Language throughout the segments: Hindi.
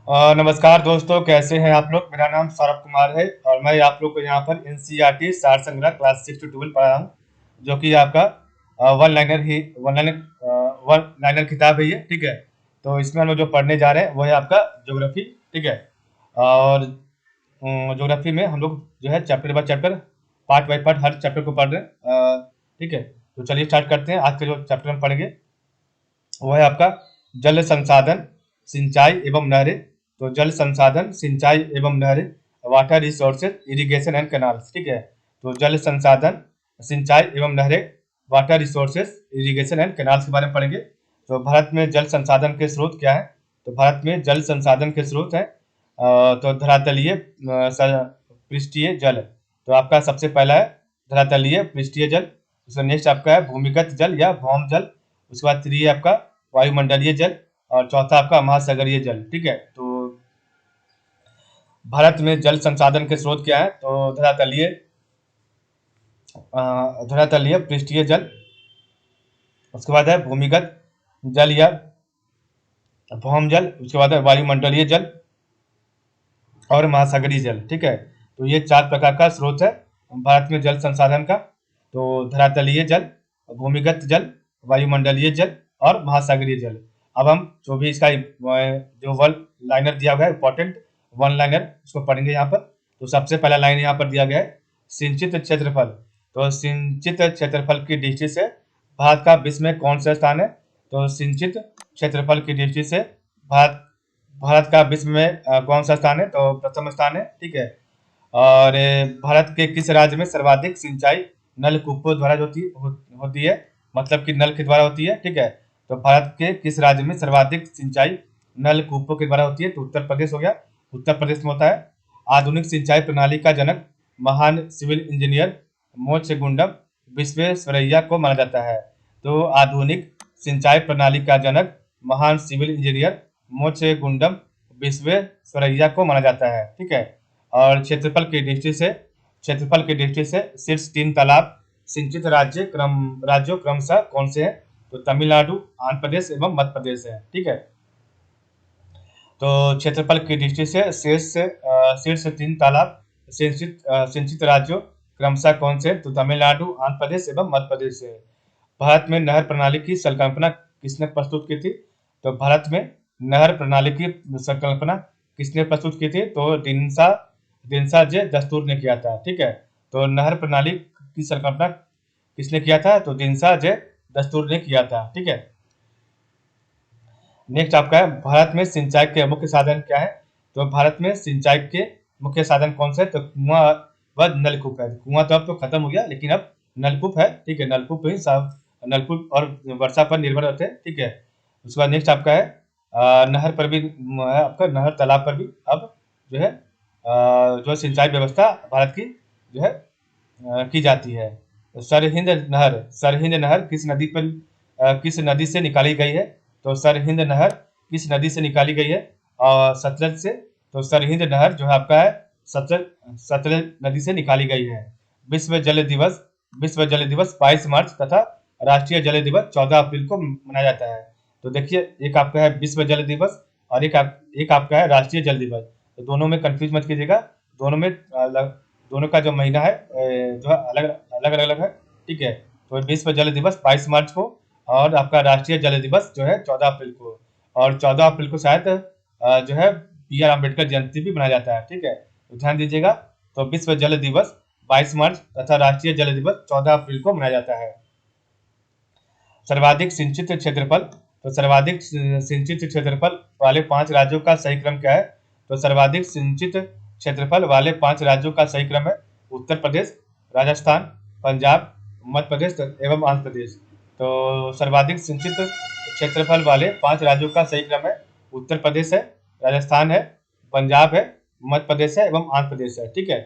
नमस्कार दोस्तों, कैसे हैं आप लोग। मेरा नाम सौरभ कुमार है और मैं आप लोग को यहाँ पर एनसीईआरटी सार संग्रह क्लास 6 to 12 पढ़ा रहा हूँ, जो कि आपका वन लाइनर किताब है ये। ठीक है, तो इसमें हम लोग जो पढ़ने जा रहे हैं वो है आपका ज्योग्राफी। ठीक है, और ज्योग्राफी में हम लोग जो है chapter by chapter, part by part her chapter को पढ़ रहे हैं। ठीक है, तो चलिए स्टार्ट करते हैं। आज के जो चैप्टर हम पढ़ेंगे वो है आपका जल संसाधन, सिंचाई एवं नहरें। तो जल संसाधन, सिंचाई एवं नहरें, water resources, irrigation and canals. ठीक है, तो जल संसाधन, सिंचाई एवं नहरें, water resources, irrigation and canals के बारे में पढ़ेंगे। तो भारत में जल संसाधन के स्रोत क्या है। तो भारत में जल संसाधन के स्रोत हैं तो धरातलीय, पृष्ठीय जल। तो आपका सबसे पहला है धरातलीय पृष्ठीय जल। उसका नेक्स्ट आपका है भूमिगत जल या भौम जल। उसके बाद थ्री है आपका वायुमंडलीय जल और चौथा आपका महासागरीय जल। ठीक है, तो भारत में जल संसाधन के स्रोत क्या है। तो धरातलीय पृष्ठीय जल, उसके बाद है भूमिगत जल या भौम जल, उसके बाद है वायुमंडलीय जल और महासागरीय जल। ठीक है, तो ये चार प्रकार का स्रोत है भारत में जल संसाधन का। तो धरातलीय जल, भूमिगत जल, वायुमंडलीय जल और महासागरीय जल। अब हम जो भी इसका जो वन लाइनर दिया गया है, इंपॉर्टेंट वन लाइनर, उसको पढ़ेंगे यहाँ पर। तो सबसे पहला लाइन यहाँ पर दिया गया है सिंचित क्षेत्रफल। तो सिंचित क्षेत्रफल की दृष्टि से भारत का विश्व में कौन सा स्थान है। तो सिंचित क्षेत्रफल की दृष्टि से भारत भारत का विश्व में कौन सा स्थान है। तो प्रथम स्थान है। ठीक है, और भारत के किस राज्य में सर्वाधिक सिंचाई नलकूपों द्वारा होती है, मतलब कि नल के द्वारा होती है। ठीक है, तो भारत के किस राज्य में सर्वाधिक सिंचाई नलकूपों के द्वारा होती है। तो उत्तर प्रदेश हो गया, उत्तर प्रदेश में होता है। आधुनिक सिंचाई प्रणाली का जनक महान सिविल इंजीनियर मोक्षगुंडम विश्वेश्वरैया को माना जाता है। तो आधुनिक सिंचाई प्रणाली का जनक महान सिविल इंजीनियर मोक्षगुंडम विश्वेश्वरैया को माना जाता है। ठीक है, और क्षेत्रफल की दृष्टि से शीर्ष तीन तालाब सिंचित राज्यों क्रमशः कौन से हैं। तो तमिलनाडु, आंध्र प्रदेश एवं मध्य प्रदेश है। ठीक है, तो क्षेत्रफल की दृष्टि से शीर्ष तीन तालाब सिंचित राज्यों क्रमशः कौन से। तो तमिलनाडु, आंध्र प्रदेश एवं मध्य प्रदेश है। भारत में नहर प्रणाली की संकल्पना किसने प्रस्तुत की थी। तो भारत में नहर प्रणाली की संकल्पना किसने प्रस्तुत की थी। तो दिनसा जे दस्तूर ने किया था। ठीक है, तो नहर प्रणाली की संकल्पना किसने किया था। तो दिनसा जे दस्तूर ने किया था। ठीक है, नेक्स्ट आपका है भारत में सिंचाई के मुख्य साधन क्या है। तो भारत में सिंचाई के मुख्य साधन कौन से। तो कुआं व नलकूप है। कुआं तो अब तो खत्म हो गया, लेकिन अब नलकूप है। ठीक है, नलकूप ही सब, नलकूप और वर्षा पर निर्भर होते हैं। ठीक है, उसके बाद नेक्स्ट आपका है नहर पर भी आपका नहर तालाब पर भी अब जो है जो सिंचाई व्यवस्था भारत की जो है की जाती है। सरहिंद नहर किस नदी से निकाली गई है। तो सरहिंद नहर किस नदी से निकाली गई है। और सतलज से। तो सरहिंद नहर जो है आपका है सतलज नदी से निकाली गई है। विश्व जल दिवस विश्व जल दिवस 22 मार्च तथा राष्ट्रीय जल दिवस 14 अप्रैल को मनाया जाता है। तो देखिए, एक आपका है विश्व जल दिवस और एक आपका है राष्ट्रीय जल दिवस। तो दोनों में कंफ्यूज मत कीजिएगा, दोनों का जो महीना है जो है अलग अलग है। ठीक है, तो विश्व जल दिवस 22 मार्च को और आपका राष्ट्रीय जल दिवस जो है 14 अप्रैल को। और 14 अप्रैल को शायद जो है बी आर अम्बेडकर जयंती भी मनाया जाता है। ठीक है, तो ध्यान दीजिएगा। तो विश्व जल दिवस 22 मार्च तथा राष्ट्रीय जल दिवस 14 अप्रैल को मनाया जाता है। सर्वाधिक सिंचित क्षेत्रफल। तो सर्वाधिक सिंचित क्षेत्रफल वाले 5 राज्यों का सही क्रम क्या है। तो सर्वाधिक सिंचित क्षेत्रफल वाले 5 राज्यों का सही क्रम है उत्तर प्रदेश, राजस्थान, पंजाब, मध्य प्रदेश एवं आंध्र प्रदेश। तो सर्वाधिक सिंचित क्षेत्रफल वाले 5 राज्यों का सही क्रम है उत्तर प्रदेश है, राजस्थान है, पंजाब है, मध्य प्रदेश है एवं आंध्र प्रदेश है। ठीक है,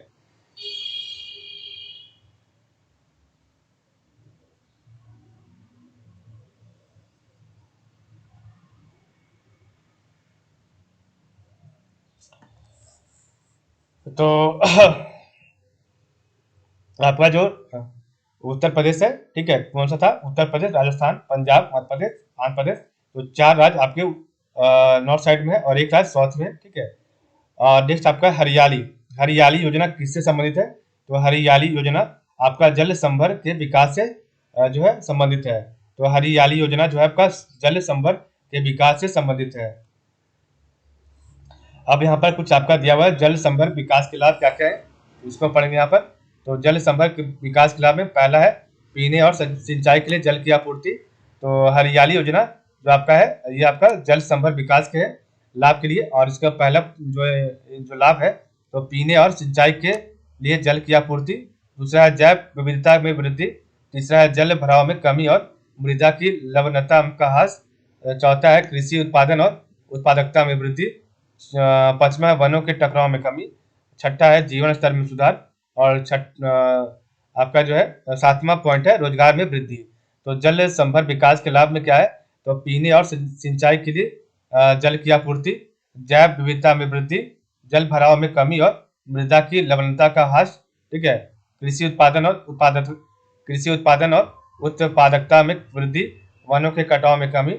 तो आपका जो उत्तर प्रदेश है। ठीक है, कौन सा था। उत्तर प्रदेश, राजस्थान, पंजाब, मध्य प्रदेश, आंध्र प्रदेश। तो 4 राज्य आपके नॉर्थ साइड में है और एक राज्य साउथ में है, ठीक है। और नेक्स्ट आपका हरियाली। हरियाली योजना किससे संबंधित है? तो हरियाली योजना आपका जल संभर के विकास से जो है संबंधित है। तो हरियाली योजना जो है आपका जल संभर के विकास से संबंधित है। अब यहाँ पर कुछ आपका दिया हुआ है, जल संभर विकास के लाभ क्या क्या है, इसको पढ़ेंगे यहाँ पर। तो जल संभर के विकास के लाभ में पहला है पीने और सिंचाई के लिए जल की आपूर्ति। तो हरियाली योजना जो आपका है ये आपका जल संभर विकास के लाभ के लिए, और इसका पहला जो लाभ है तो पीने और सिंचाई के लिए जल की आपूर्ति। दूसरा है जैव विविधता में वृद्धि। तीसरा है जल भराव में कमी और मृदा की लवणता का ह्रास। चौथा है कृषि उत्पादन और उत्पादकता में वृद्धि। पांचवा है वनों के टकराव में कमी। छठा है जीवन स्तर में सुधार। और आपका जो है सातवां पॉइंट है रोजगार में वृद्धि। तो जल संभर विकास के लाभ में क्या है? तो पीने और सिंचाई के लिए जल की आपूर्ति, जैव विविधता में वृद्धि, जल भराव में कमी और मृदा की लवणता का ह्रास, ठीक है। कृषि उत्पादन और उत्पादकता में वृद्धि, वनों के कटाव में कमी,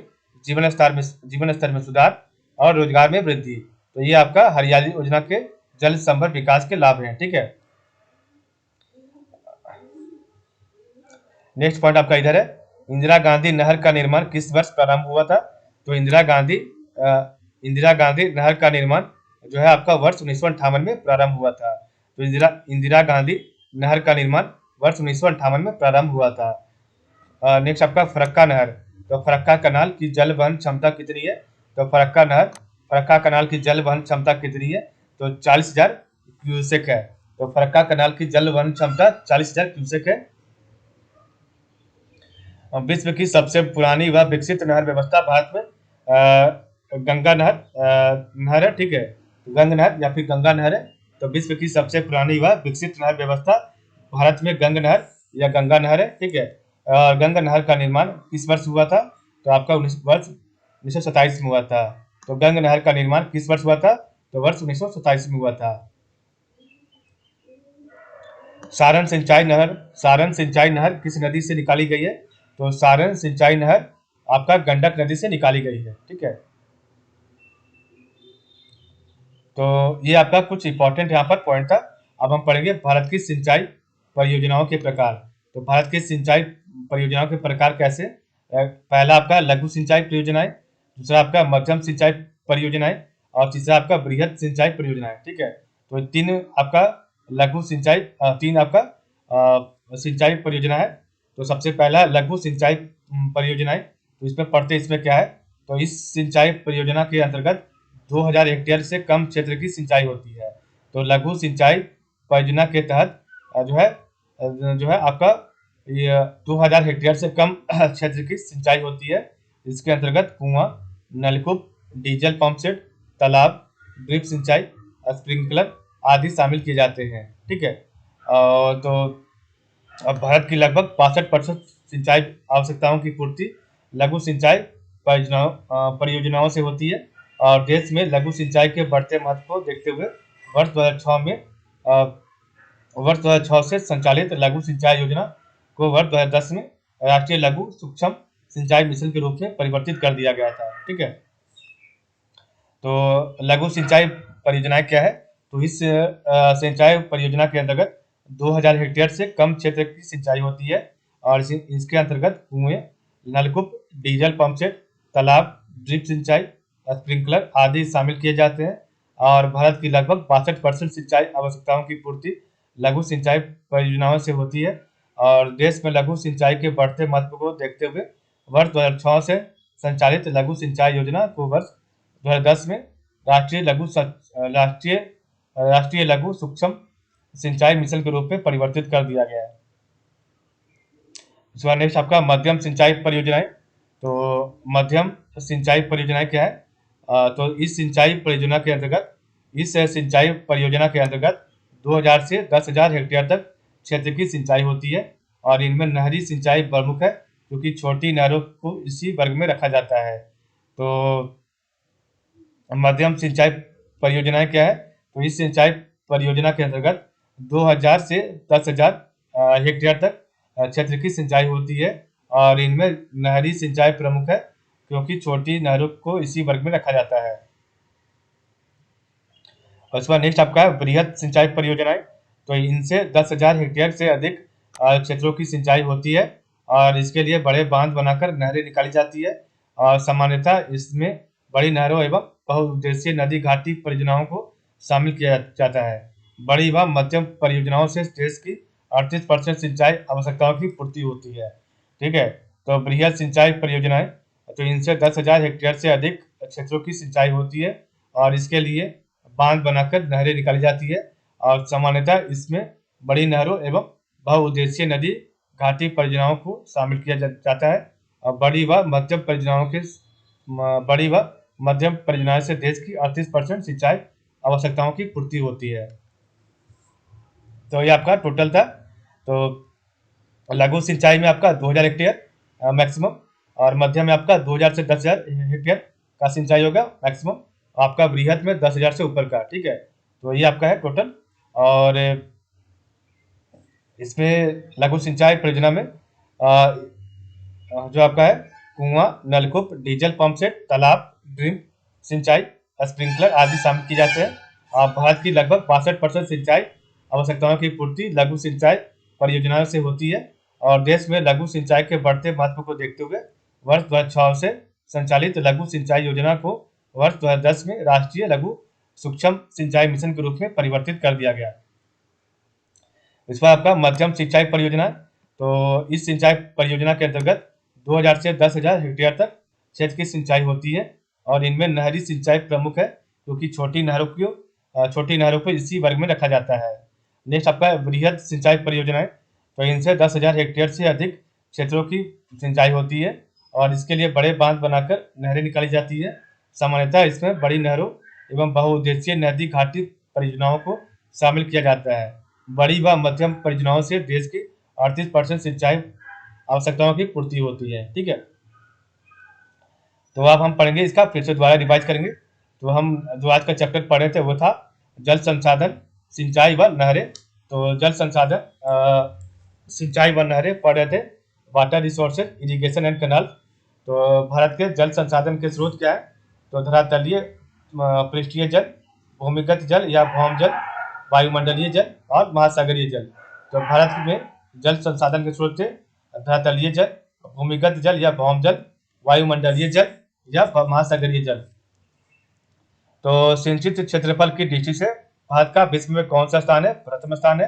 जीवन स्तर में सुधार और रोजगार में वृद्धि। तो ये आपका हरियाली योजना के जल संभर विकास के लाभ हैं, ठीक है। नेक्स्ट पॉइंट आपका इधर है, इंदिरा गांधी नहर का निर्माण किस वर्ष प्रारंभ हुआ था? तो इंदिरा गांधी नहर का निर्माण जो है आपका वर्ष 1958 में प्रारंभ हुआ था। तो इंदिरा गांधी नहर का निर्माण वर्ष 1958 में प्रारंभ हुआ था। नेक्स्ट आपका फरक्का नहर। तो फरक्का कनाल की जल वहन क्षमता कितनी है? तो फरक्का कनाल की जल वहन क्षमता कितनी है? तो 40,000 क्यूसेक है। तो फरक्का कनाल की जल वहन क्षमता 40,000 क्यूसेक है। विश्व की सबसे पुरानी व विकसित नहर व्यवस्था भारत में गंगा नहर है, ठीक है। गंग नहर या फिर गंगा नहर है। तो विश्व की सबसे पुरानी व विकसित नहर व्यवस्था भारत में गंग नहर या गंगा नहर है, ठीक है। गंग नहर का निर्माण किस वर्ष हुआ था? तो आपका वर्ष 1927 में हुआ था। तो गंग नहर का निर्माण किस वर्ष हुआ था? तो वर्ष 1927 में हुआ था। सारण सिंचाई नहर किस नदी से निकाली गई है? तो सारण सिंचाई नहर आपका गंडक नदी से निकाली गई है, ठीक है। तो ये आपका कुछ इंपॉर्टेंट यहाँ पर पॉइंट था। अब हम पढ़ेंगे भारत की सिंचाई परियोजनाओं के प्रकार। तो भारत की सिंचाई परियोजनाओं के प्रकार कैसे? पहला आपका लघु सिंचाई परियोजनाएं, दूसरा आपका मध्यम सिंचाई परियोजनाएं और तीसरा आपका बृहद सिंचाई परियोजनाएं, ठीक है। तो तीन आपका लघु सिंचाई तीन आपका सिंचाई परियोजना है। तो सबसे पहला लघु सिंचाई परियोजनाएं। तो इसमें पढ़ते इसमें क्या है? तो इस सिंचाई परियोजना के अंतर्गत 2000 हेक्टेयर से कम क्षेत्र की सिंचाई होती है। तो लघु सिंचाई परियोजना के तहत जो है आपका ये 2000 हेक्टेयर से कम क्षेत्र की सिंचाई होती है। इसके अंतर्गत कुआं, नलकूप, डीजल पंप सेट, तालाब, ड्रिप सिंचाई, स्प्रिंकलर आदि शामिल किए जाते हैं, ठीक है। तो अब भारत की लगभग 65% सिंचाई आवश्यकताओं की पूर्ति लघु सिंचाई परियोजनाओं से होती है। और देश में लघु सिंचाई के बढ़ते महत्व को देखते हुए वर्ष 2006 से संचालित लघु सिंचाई योजना को वर्ष 2010 में राष्ट्रीय लघु सूक्ष्म सिंचाई मिशन के रूप में परिवर्तित कर दिया गया था, ठीक है। तो लघु सिंचाई परियोजनाएं क्या है? तो इस सिंचाई परियोजना के अंतर्गत 2000 हेक्टेयर से कम क्षेत्र की सिंचाई होती है और इसके अंतर्गत कुएं, नलकूप, डीजल पंप सेट, तालाब, ड्रिप सिंचाई, स्प्रिंकलर आदि शामिल किए जाते हैं। और भारत की लगभग 62% सिंचाई आवश्यकताओं की पूर्ति लघु सिंचाई परियोजनाओं से होती है। और देश में लघु सिंचाई के बढ़ते महत्व को देखते हुए वर्ष 2006 से संचालित लघु सिंचाई योजना को वर्ष 2010 में राष्ट्रीय लघु सूक्ष्म सिंचाई मिशन के रूप में परिवर्तित कर दिया गया है। उसके बाद नेक्स्ट आपका मध्यम सिंचाई परियोजनाएं। तो मध्यम सिंचाई परियोजनाएं क्या है? तो इस सिंचाई परियोजना के अंतर्गत 2000 से 10,000 हेक्टेयर तक क्षेत्र की सिंचाई होती है और इनमें नहरी सिंचाई प्रमुख है क्योंकि छोटी नहरों को इसी वर्ग में रखा जाता है। तो मध्यम सिंचाई परियोजनाएं क्या है? तो इस सिंचाई परियोजना के अंतर्गत 2000 से 10,000 हेक्टेयर तक क्षेत्र की सिंचाई होती है और इनमें नहरी सिंचाई प्रमुख है क्योंकि छोटी नहरों को इसी वर्ग में रखा जाता है। और उसके बाद नेक्स्ट आपका है वृहद सिंचाई परियोजनाएं। तो इनसे 10,000 हेक्टेयर से अधिक क्षेत्रों की सिंचाई होती है और इसके लिए बड़े बांध बनाकर नहरें निकाली जाती है। और सामान्यतः इसमें बड़ी नहरों एवं बहुउद्देशीय नदी घाटी परियोजनाओं को शामिल किया जाता है। बड़ी व मध्यम परियोजनाओं से देश की 38% सिंचाई आवश्यकताओं की पूर्ति होती है। ठीक है, तो वृहद सिंचाई परियोजनाएं, तो इनसे 10,000 हेक्टेयर से अधिक क्षेत्रों की सिंचाई होती है और इसके लिए बांध बनाकर नहरें निकाली जाती है और सामान्यतः इसमें बड़ी नहरों एवं बहुउद्देशीय नदी घाटी परियोजनाओं को शामिल किया जाता है। और बड़ी व मध्यम परियोजनाओं से देश की 38% सिंचाई आवश्यकताओं की पूर्ति होती है। तो ये आपका टोटल था। तो लघु सिंचाई में आपका 2000 हेक्टेयर मैक्सिमम, और मध्यम में आपका 2000 से 10,000 हेक्टेयर का सिंचाई होगा मैक्सिमम, आपका वृहद में 10,000 से ऊपर का। ठीक है, तो ये आपका है टोटल। और इसमें लघु सिंचाई परियोजना में जो आपका है कुआं, नलकूप, डीजल पंप सेट, तालाब, ड्रिप सिंचाई, स्प्रिंकलर आदि शामिल किए जाते हैं। भारत की लगभग 62% सिंचाई आवश्यकताओं की पूर्ति लघु सिंचाई परियोजनाओं से होती है और देश में लघु सिंचाई के बढ़ते महत्व को देखते हुए वर्ष 2006 से संचालित लघु सिंचाई योजना को वर्ष 2010 में राष्ट्रीय लघु सूक्ष्म सिंचाई मिशन के रूप में परिवर्तित कर दिया गया। इस पर आपका मध्यम सिंचाई परियोजना, तो इस सिंचाई परियोजना के अंतर्गत 2000 से 10,000 हेक्टेयर तक क्षेत्र की सिंचाई होती है और इनमें नहरी सिंचाई प्रमुख है क्योंकि छोटी नहरों को इसी वर्ग में रखा जाता है। नेक्स्ट आपका वृहद सिंचाई परियोजनाएं, तो इनसे 10,000 हेक्टेयर से अधिक क्षेत्रों की सिंचाई होती है और इसके लिए बड़े बांध बनाकर नहरें निकाली जाती है। सामान्यतः इसमें बड़ी नहरों एवं बहुउद्देशीय नदी घाटी परियोजनाओं को शामिल किया जाता है। बड़ी व मध्यम परियोजनाओं से देश की 38% सिंचाई आवश्यकताओं की पूर्ति होती है। ठीक है, तो अब हम पढ़ेंगे इसका फिर से दोबारा रिवाइज करेंगे। तो हम जो आज का चैप्टर पढ़े थे वो था जल संसाधन, सिंचाई व नहरें। तो जल संसाधन सिंचाई व नहरें पढ़ रहे थे, water resources, irrigation and canal. तो भारत के जल संसाधन के स्रोत क्या है? तो धरातलीय पृष्ठीय जल, भूमिगत जल या भौम जल, वायुमंडलीय जल और महासागरीय जल। तो भारत में जल संसाधन के स्रोत थे धरातलीय जल, भूमिगत जल या भौम जल, वायुमंडलीय जल या महासागरीय जल। तो सिंचित क्षेत्रफल की दृष्टि से भारत का विश्व में कौन सा स्थान है? प्रथम स्थान है।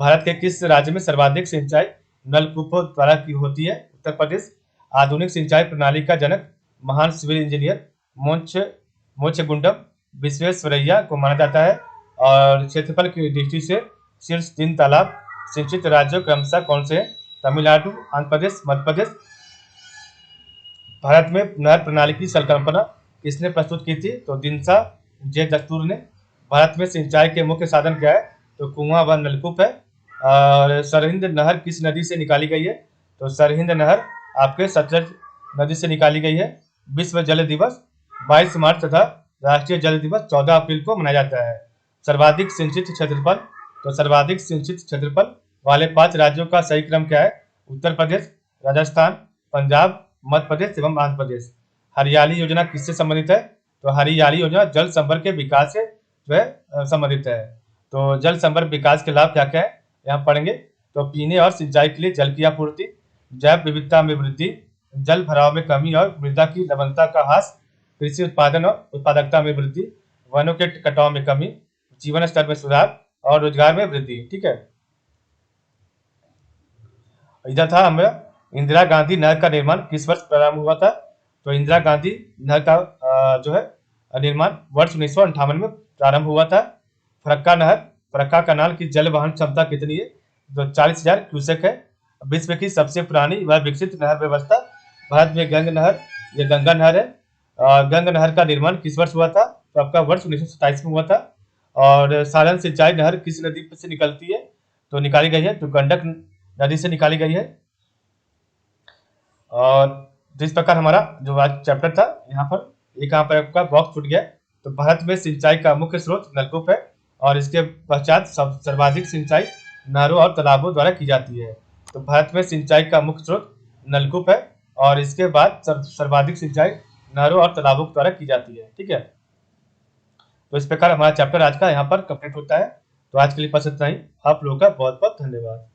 भारत के किस राज्य में सर्वाधिक सिंचाई नलकूपों द्वारा की होती है? उत्तर प्रदेश। आधुनिक सिंचाई प्रणाली का जनक महान सिविल इंजीनियर मोक्षगुंडम विश्वेश्वरैया को माना जाता है। और क्षेत्रफल की दृष्टि से शीर्ष 3 तालाब सिंचित राज्यों क्रमशः कौन से हैं? तमिलनाडु, आंध्र प्रदेश, मध्य प्रदेश। भारत में नहर प्रणाली की संकल्पना किसने प्रस्तुत की थी? तो दिनसा जे दस्तूर ने। भारत में सिंचाई के मुख्य साधन क्या है? तो कुआं व नलकूप है। और सरहिंद नहर किस नदी से निकाली गई है? तो सरहिंद नहर आपके सतलज नदी से निकाली गई है। विश्व जल दिवस 22 मार्च तथा राष्ट्रीय जल दिवस 14 अप्रैल को मनाया जाता है। सर्वाधिक सिंचित क्षेत्रफल, तो सर्वाधिक सिंचित क्षेत्रफल वाले 5 राज्यों का सही क्रम क्या है? उत्तर प्रदेश, राजस्थान, पंजाब, मध्य प्रदेश एवं आंध्र प्रदेश। हरियाली योजना किससे संबंधित है? तो हरियाली योजना जल संवर्ग के विकास से जो है संबंधित है। तो जल संवर्ग विकास के लाभ क्या क्या है यहाँ पढ़ेंगे। तो पीने और सिंचाई के लिए जल की आपूर्ति, जैव विविधता में वृद्धि, जल भराव में कमी और मृदा की लवणता का ह्रास, कृषि उत्पादन और उत्पादकता में वृद्धि, वनों के कटाव में कमी, जीवन स्तर में सुधार और रोजगार में वृद्धि। ठीक है, इधर था हमारा इंदिरा गांधी नहर का निर्माण किस वर्ष प्रारंभ हुआ था? तो इंदिरा गांधी नहर का जो है निर्माण वर्ष 1958 में प्रारंभ हुआ था। फरक्का कनाल की जल वहन क्षमता कितनी है? तो 40,000 क्यूसेक है। विश्व की सबसे पुरानी व विकसित नहर व्यवस्था भारत में गंगा नहर है। गंगा नहर का निर्माण किस वर्ष हुआ था? तो आपका वर्ष 1927 में हुआ था। और सारण सिंचाई नहर किस नदी से निकलती है? तो निकाली गई है, तो गंडक नदी से निकाली गई है। और जिस प्रकार हमारा जो आज चैप्टर था यहाँ पर आपका बॉक्स छूट गया। तो भारत में सिंचाई का मुख्य स्रोत नलकूप है और इसके पश्चात सर्वाधिक सिंचाई नहरों और तालाबों द्वारा की जाती है। तो भारत में सिंचाई का मुख्य स्रोत नलकूप है और इसके बाद सर्वाधिक सिंचाई नहरों और तालाबों के द्वारा की जाती है। ठीक है, तो इस प्रकार हमारा चैप्टर आज का यहाँ पर कंप्लीट होता है। तो आज के लिए बस इतना ही। आप लोगों का बहुत बहुत धन्यवाद।